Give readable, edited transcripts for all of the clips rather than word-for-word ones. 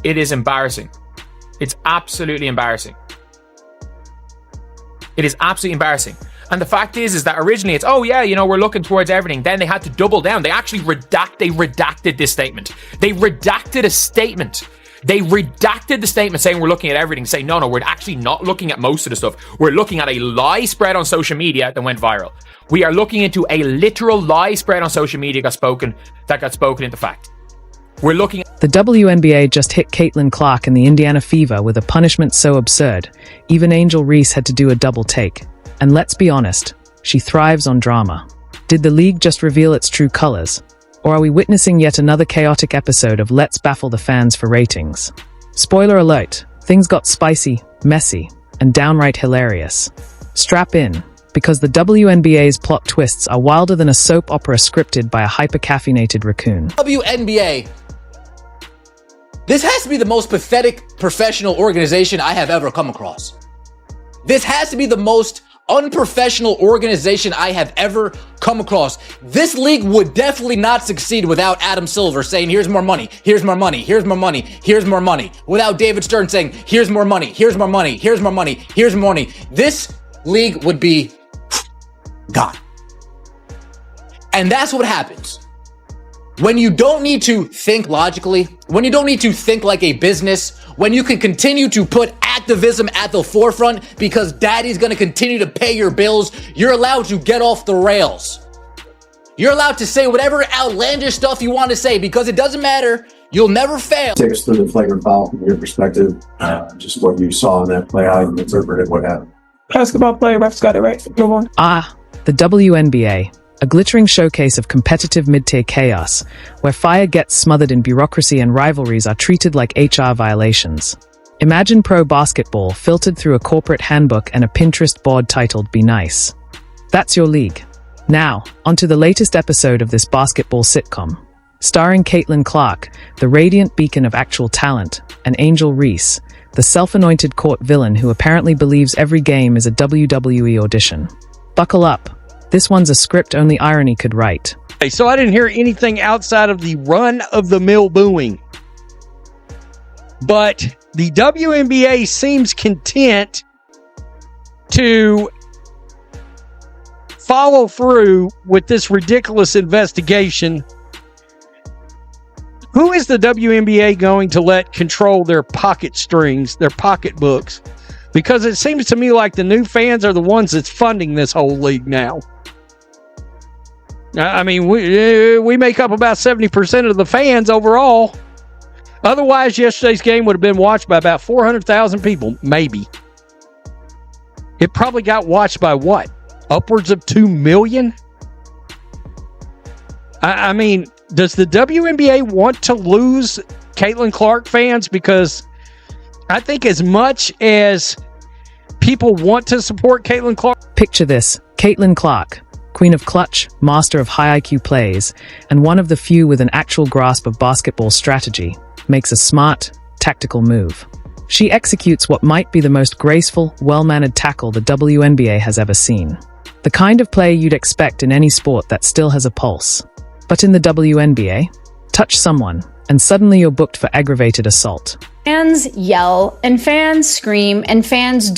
It is embarrassing. It's absolutely embarrassing. It is absolutely embarrassing. And the fact is that originally it's, oh yeah, you know, we're looking towards everything. Then they had to double down. They actually redacted this statement. They redacted a statement. They redacted the statement saying we're looking at everything, saying, no, we're actually not looking at most of the stuff. We're looking at a lie spread on social media that went viral. We are looking into a literal lie spread on social media that got spoken into fact. We're looking at... The WNBA just hit CaitlinClark in the Indiana Fever with a punishment so absurd, even Angel Reese had to do a double take. And let's be honest, she thrives on drama. Did the league just reveal its true colors? Or are we witnessing yet another chaotic episode of Let's Baffle the Fans for ratings? Spoiler alert, things got spicy, messy, and downright hilarious. Strap in, because the WNBA's plot twists are wilder than a soap opera scripted by a hyper-caffeinated raccoon. WNBA. This has to be the most pathetic professional organization I have ever come across. This has to be the most unprofessional organization I have ever come across. This league would definitely not succeed without Adam Silver saying, here's more money, here's more money, here's more money, here's more money. Without David Stern saying, here's more money, here's more money, here's more money, here's more money. This league would be gone. And that's what happens when you don't need to think logically, when you don't need to think like a business, when you can continue to put activism at the forefront because daddy's going to continue to pay your bills. You're allowed to get off the rails. You're allowed to say whatever outlandish stuff you want to say because it doesn't matter. You'll never fail. Take us through the flagrant foul from your perspective, just what you saw in that play, how you interpreted what happened. Basketball player, refs got it right. Move on. The WNBA, a glittering showcase of competitive mid-tier chaos, where fire gets smothered in bureaucracy and rivalries are treated like HR violations. Imagine pro basketball filtered through a corporate handbook and a Pinterest board titled Be Nice. That's your league. Now, onto the latest episode of this basketball sitcom. Starring CaitlinClark, the radiant beacon of actual talent, and Angel Reese, the self-anointed court villain who apparently believes every game is a WWE audition. Buckle up. This one's a script only irony could write. So I didn't hear anything outside of the run-of-the-mill booing. But the WNBA seems content to follow through with this ridiculous investigation. Who is the WNBA going to let control their pocket strings, their pocketbooks? Because it seems to me like the new fans are the ones that's funding this whole league now. I mean, we make up about 70% of the fans overall. Otherwise, yesterday's game would have been watched by about 400,000 people, maybe. It probably got watched by what? Upwards of 2 million? I mean, does the WNBA want to lose CaitlinClark fans? Because I think as much as people want to support CaitlinClark... Picture this, CaitlinClark, queen of clutch, master of high IQ plays, and one of the few with an actual grasp of basketball strategy, makes a smart, tactical move. She executes what might be the most graceful, well-mannered tackle the WNBA has ever seen. The kind of play you'd expect in any sport that still has a pulse. But in the WNBA, touch someone, and suddenly you're booked for aggravated assault. Fans yell and fans scream and fans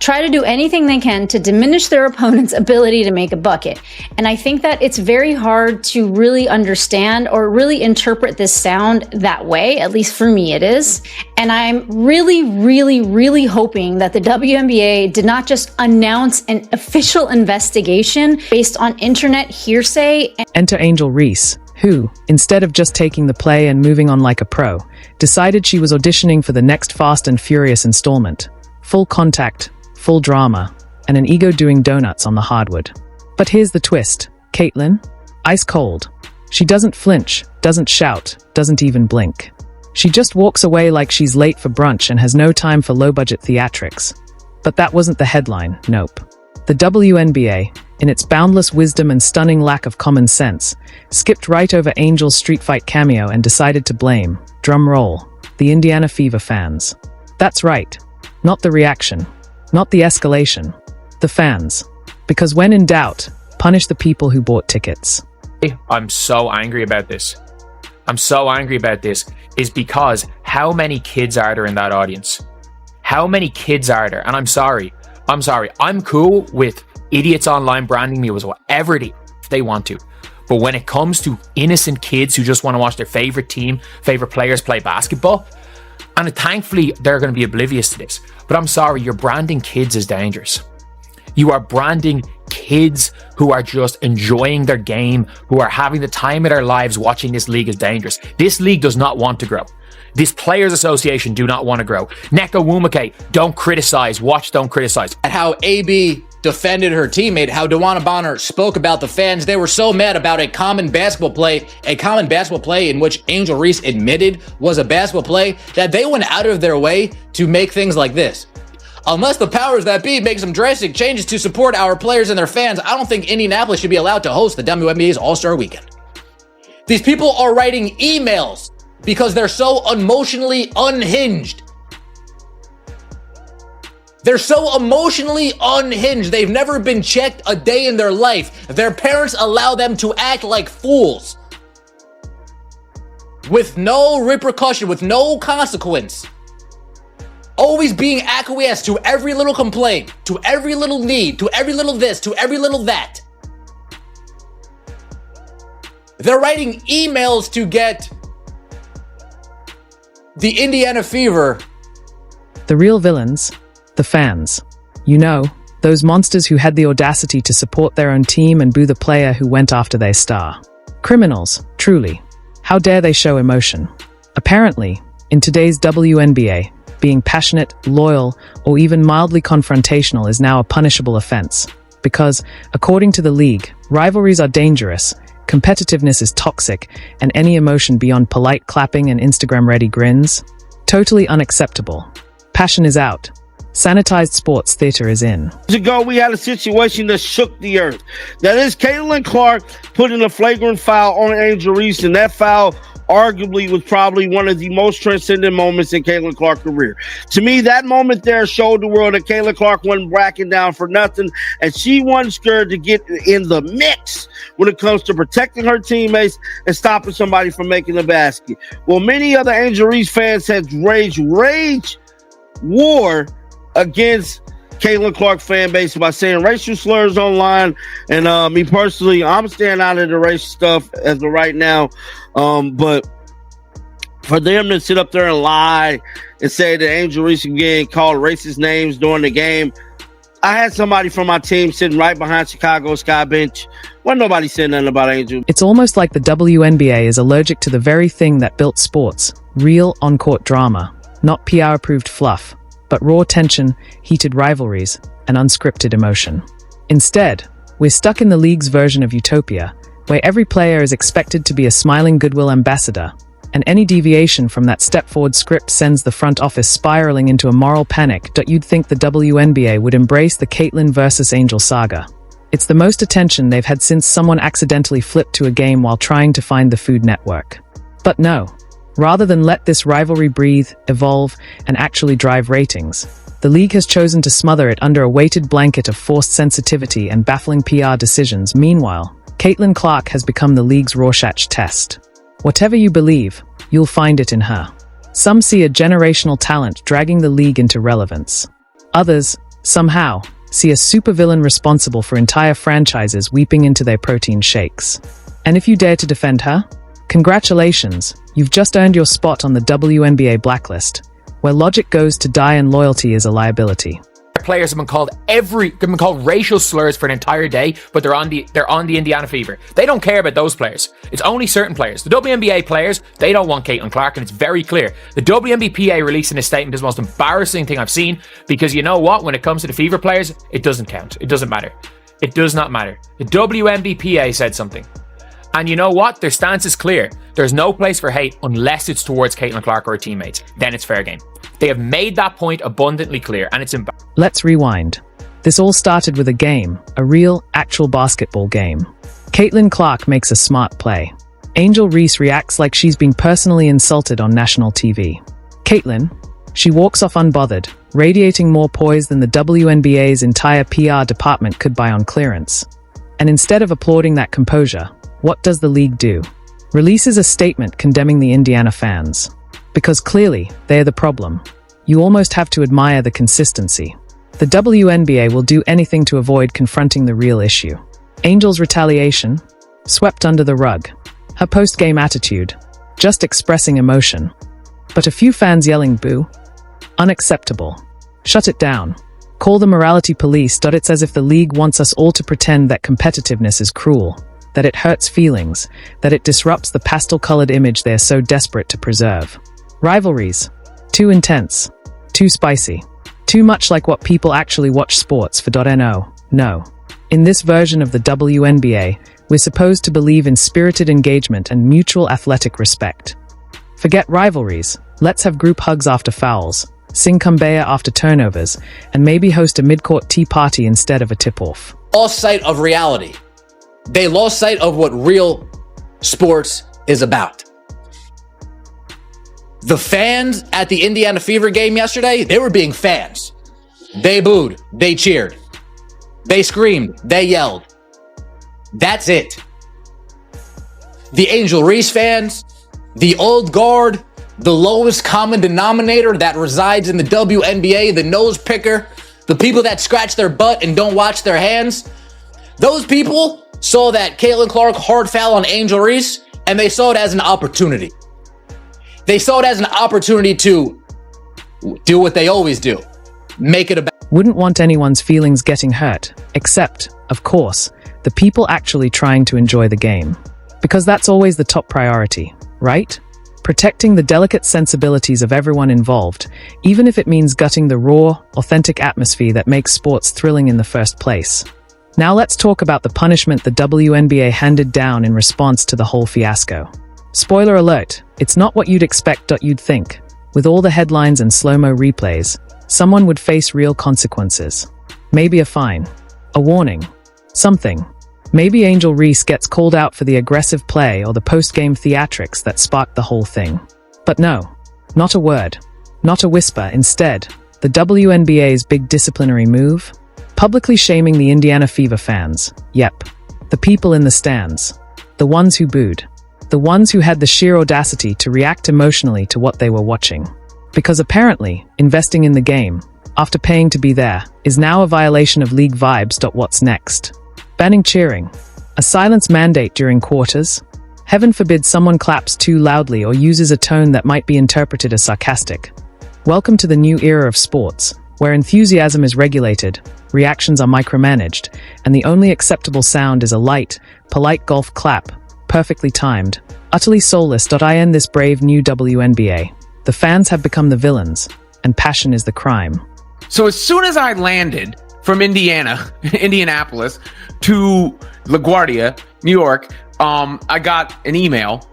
try to do anything they can to diminish their opponent's ability to make a bucket. And I think that it's very hard to really understand or really interpret this sound that way. At least for me, it is. And I'm really, really, really hoping that the WNBA did not just announce an official investigation based on internet hearsay. Enter Angel Reese, who, instead of just taking the play and moving on like a pro, decided she was auditioning for the next Fast and Furious installment. Full contact, full drama, and an ego doing donuts on the hardwood. But here's the twist. Caitlyn, ice cold. She doesn't flinch, doesn't shout, doesn't even blink. She just walks away like she's late for brunch and has no time for low-budget theatrics. But that wasn't the headline, nope. The WNBA, in its boundless wisdom and stunning lack of common sense, skipped right over Angel's street fight cameo and decided to blame, drum roll, the Indiana Fever fans. That's right. Not the reaction. Not the escalation. The fans. Because when in doubt, punish the people who bought tickets. I'm so angry about this. I'm so angry about this is because how many kids are there in that audience? How many kids are there? And I'm sorry. I'm cool with idiots online branding me as whatever they want to. But when it comes to innocent kids who just want to watch their favorite team, favorite players play basketball, and thankfully they're going to be oblivious to this. But I'm sorry, you're branding kids as dangerous. You are branding kids who are just enjoying their game, who are having the time of their lives watching this league as dangerous. This league does not want to grow. This Players Association do not want to grow. Neko Wumake, don't criticize. Watch, don't criticize. At how AB defended her teammate, how DeWanna Bonner spoke about the fans. They were so mad about a common basketball play in which Angel Reese admitted was a basketball play, that they went out of their way to make things like this. Unless the powers that be make some drastic changes to support our players and their fans, I don't think Indianapolis should be allowed to host the WNBA's All-Star Weekend. These people are writing emails because they're so emotionally unhinged. They're so emotionally unhinged. They've never been checked a day in their life. Their parents allow them to act like fools with no repercussion, with no consequence. Always being acquiesced to every little complaint, to every little need, to every little this, to every little that. They're writing emails to get the Indiana Fever. The real villains, the fans. You know, those monsters who had the audacity to support their own team and boo the player who went after their star. Criminals, truly. How dare they show emotion? Apparently, in today's WNBA, being passionate, loyal, or even mildly confrontational is now a punishable offense. Because, according to the league, rivalries are dangerous, competitiveness is toxic, and any emotion beyond polite clapping and Instagram-ready grins? Totally unacceptable. Passion is out. Sanitized sports theater is in. Years ago, we had a situation that shook the earth. That is CaitlinClark putting a flagrant foul on Angel Reese, and that foul arguably was probably one of the most transcendent moments in CaitlinClark's career. To me, that moment there showed the world that CaitlinClark wasn't backing down for nothing, and she wasn't scared to get in the mix when it comes to protecting her teammates and stopping somebody from making a basket. Well, many other Angel Reese fans had rage war against CaitlinClark fan base by saying racial slurs online, and me personally, I'm staying out of the racial stuff as of right now. But for them to sit up there and lie and say that Angel Reese again called racist names during the game, I had somebody from my team sitting right behind Chicago Sky Bench. Wasn't nobody saying nothing about Angel. It's almost like the WNBA is allergic to the very thing that built sports, real on-court drama, not PR-approved fluff, but raw tension, heated rivalries, and unscripted emotion. Instead, we're stuck in the league's version of utopia, where every player is expected to be a smiling goodwill ambassador, and any deviation from that step-forward script sends the front office spiraling into a moral panic. You'd think the WNBA would embrace the Caitlyn versus Angel saga. It's the most attention they've had since someone accidentally flipped to a game while trying to find the Food Network. But no. Rather than let this rivalry breathe, evolve, and actually drive ratings, the league has chosen to smother it under a weighted blanket of forced sensitivity and baffling PR decisions. Meanwhile, CaitlinClark has become the league's Rorschach test. Whatever you believe, you'll find it in her. Some see a generational talent dragging the league into relevance. Others, somehow, see a supervillain responsible for entire franchises weeping into their protein shakes. And if you dare to defend her, congratulations, you've just earned your spot on the WNBA blacklist, where logic goes to die and loyalty is a liability. Players have been called racial slurs for an entire day, but they're on the Indiana Fever. They don't care about those players. It's only certain players. The WNBA players, they don't want CaitlinClark, and it's very clear. The WNBPA releasing a statement is the most embarrassing thing I've seen, because you know what? When it comes to the Fever players, it doesn't count. It doesn't matter. It does not matter. The WNBPA said something. And you know what? Their stance is clear. There's no place for hate unless it's towards CaitlinClark or her teammates. Then it's fair game. They have made that point abundantly clear, and it's embarrassing. Let's rewind. This all started with a game, a real, actual basketball game. CaitlinClark makes a smart play. Angel Reese reacts like she's been personally insulted on national TV. Caitlyn, she walks off unbothered, radiating more poise than the WNBA's entire PR department could buy on clearance. And instead of applauding that composure, what does the league do? releases a statement condemning the Indiana fans. Because clearly, they are the problem. You almost have to admire the consistency. The WNBA will do anything to avoid confronting the real issue. Angel's retaliation? Swept under the rug. Her post-game attitude? Just expressing emotion. But a few fans yelling boo? Unacceptable. Shut it down. Call the morality police. It's as if the league wants us all to pretend that competitiveness is cruel, that it hurts feelings, that it disrupts the pastel-colored image they are so desperate to preserve. Rivalries. Too intense. Too spicy. Too much like what people actually watch sports for. No. In this version of the WNBA, we're supposed to believe in spirited engagement and mutual athletic respect. Forget rivalries. Let's have group hugs after fouls, sing Kumbaya after turnovers, and maybe host a mid-court tea party instead of a tip-off. Lost sight of reality. They lost sight of what real sports is about. The fans at the Indiana Fever game yesterday, they were being fans. They booed. They cheered. They screamed. They yelled. That's it. The Angel Reese fans, the old guard, the lowest common denominator that resides in the WNBA, the nose picker, the people that scratch their butt and don't wash their hands, those people saw that CaitlinClark hard foul on Angel Reese, and they saw it as an opportunity. They saw it as an opportunity to do what they always do. Make it about. Wouldn't want anyone's feelings getting hurt, except, of course, the people actually trying to enjoy the game. Because that's always the top priority, right? Protecting the delicate sensibilities of everyone involved, even if it means gutting the raw, authentic atmosphere that makes sports thrilling in the first place. Now let's talk about the punishment the WNBA handed down in response to the whole fiasco. Spoiler alert, it's not what you'd expect. You'd think. With all the headlines and slow-mo replays, someone would face real consequences. Maybe a fine. A warning. Something. Maybe Angel Reese gets called out for the aggressive play or the post-game theatrics that sparked the whole thing. But no. Not a word. Not a whisper. Instead, the WNBA's big disciplinary move? Publicly shaming the Indiana Fever fans. Yep. The people in the stands. The ones who booed. The ones who had the sheer audacity to react emotionally to what they were watching. Because apparently, investing in the game, after paying to be there, is now a violation of league vibes. What's next? Banning cheering. A silence mandate during quarters. Heaven forbid someone claps too loudly or uses a tone that might be interpreted as sarcastic. Welcome to the new era of sports, where enthusiasm is regulated, reactions are micromanaged, and the only acceptable sound is a light, polite golf clap, perfectly timed, utterly soulless. I end this brave new WNBA. The fans have become the villains, and passion is the crime. So as soon as I landed from Indianapolis to LaGuardia, New York, I got an email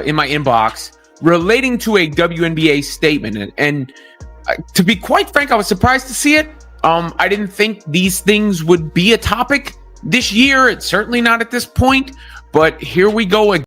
in my inbox relating to a WNBA statement. And to be quite frank, I was surprised to see it. I didn't think these things would be a topic this year. It's certainly not at this point. But here we go again.